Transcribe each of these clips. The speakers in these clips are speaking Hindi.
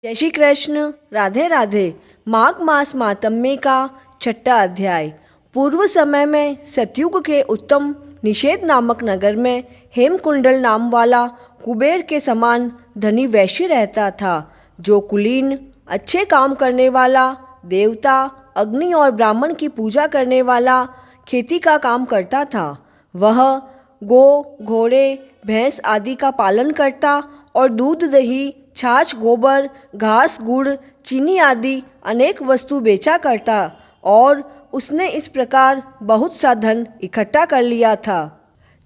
जय श्री कृष्ण। राधे राधे। माघ मास मातम्य का छठा अध्याय। पूर्व समय में सतयुग के उत्तम निषेध नामक नगर में हेमकुंडल नाम वाला कुबेर के समान धनी वैश्य रहता था, जो कुलीन, अच्छे काम करने वाला, देवता, अग्नि और ब्राह्मण की पूजा करने वाला, खेती का काम करता था। वह गो, घोड़े, भैंस आदि का पालन करता और दूध, दही, छाछ, गोबर, घास, गुड़, चीनी आदि अनेक वस्तु बेचा करता और उसने इस प्रकार बहुत सा धन इकट्ठा कर लिया था।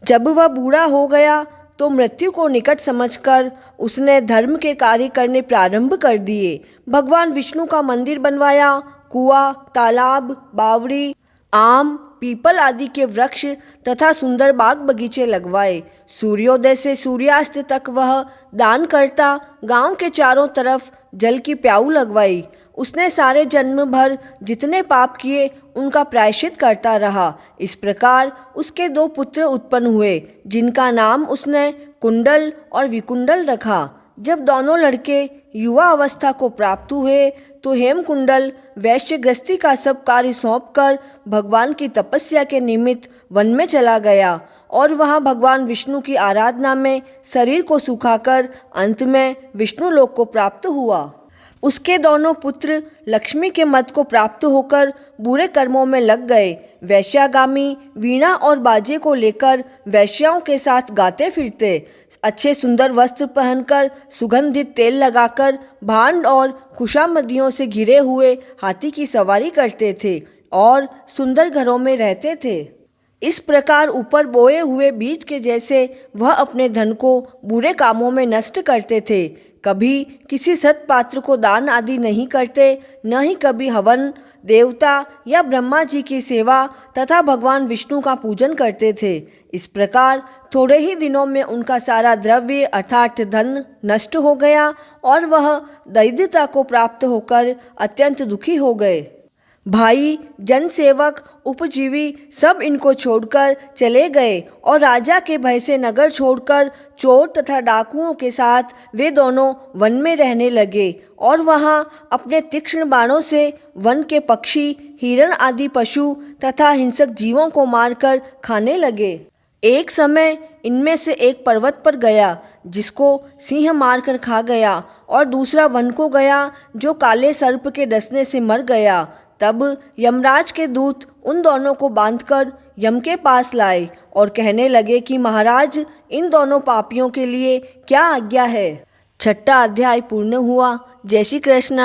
जब वह बूढ़ा हो गया तो मृत्यु को निकट समझकर उसने धर्म के कार्य करने प्रारंभ कर दिए। भगवान विष्णु का मंदिर बनवाया, कुआं, तालाब, बावड़ी, आम, पीपल आदि के वृक्ष तथा सुंदर बाग बगीचे लगवाए। सूर्योदय से सूर्यास्त तक वह दान करता, गांव के चारों तरफ जल की प्याऊ लगवाई। उसने सारे जन्म भर जितने पाप किए उनका प्रायश्चित करता रहा। इस प्रकार उसके दो पुत्र उत्पन्न हुए, जिनका नाम उसने कुंडल और विकुंडल रखा। जब दोनों लड़के युवा अवस्था को प्राप्त हुए तो हेमकुंडल वैश्य गृहस्थी का सब कार्य सौंपकर भगवान की तपस्या के निमित्त वन में चला गया और वहां भगवान विष्णु की आराधना में शरीर को सुखाकर अंत में विष्णु लोक को प्राप्त हुआ। उसके दोनों पुत्र लक्ष्मी के मत को प्राप्त होकर बुरे कर्मों में लग गए। वैश्यागामी वीणा और बाजे को लेकर वैश्याओं के साथ गाते फिरते, अच्छे सुंदर वस्त्र पहनकर, सुगंधित तेल लगाकर, भांड और खुशामदियों से घिरे हुए हाथी की सवारी करते थे और सुंदर घरों में रहते थे। इस प्रकार ऊपर बोए हुए बीज के जैसे वह अपने धन को बुरे कामों में नष्ट करते थे। कभी किसी सत्पात्र को दान आदि नहीं करते, न ही कभी हवन, देवता या ब्रह्मा जी की सेवा तथा भगवान विष्णु का पूजन करते थे। इस प्रकार थोड़े ही दिनों में उनका सारा द्रव्य अर्थात धन नष्ट हो गया और वह दरिद्रता को प्राप्त होकर अत्यंत दुखी हो गए। भाई, जनसेवक, उपजीवी सब इनको छोड़कर चले गए और राजा के भय से नगर छोड़कर चोर तथा डाकुओं के साथ वे दोनों वन में रहने लगे और वहां अपने तीक्ष्ण बाणों से वन के पक्षी, हिरण आदि पशु तथा हिंसक जीवों को मारकर खाने लगे। एक समय इनमें से एक पर्वत पर गया, जिसको सिंह मारकर खा गया, और दूसरा वन को गया, जो काले सर्प के डसने से मर गया। तब यमराज के दूत उन दोनों को बांधकर यम के पास लाए और कहने लगे कि महाराज, इन दोनों पापियों के लिए क्या आज्ञा है। छठा अध्याय पूर्ण हुआ। जय श्री कृष्ण।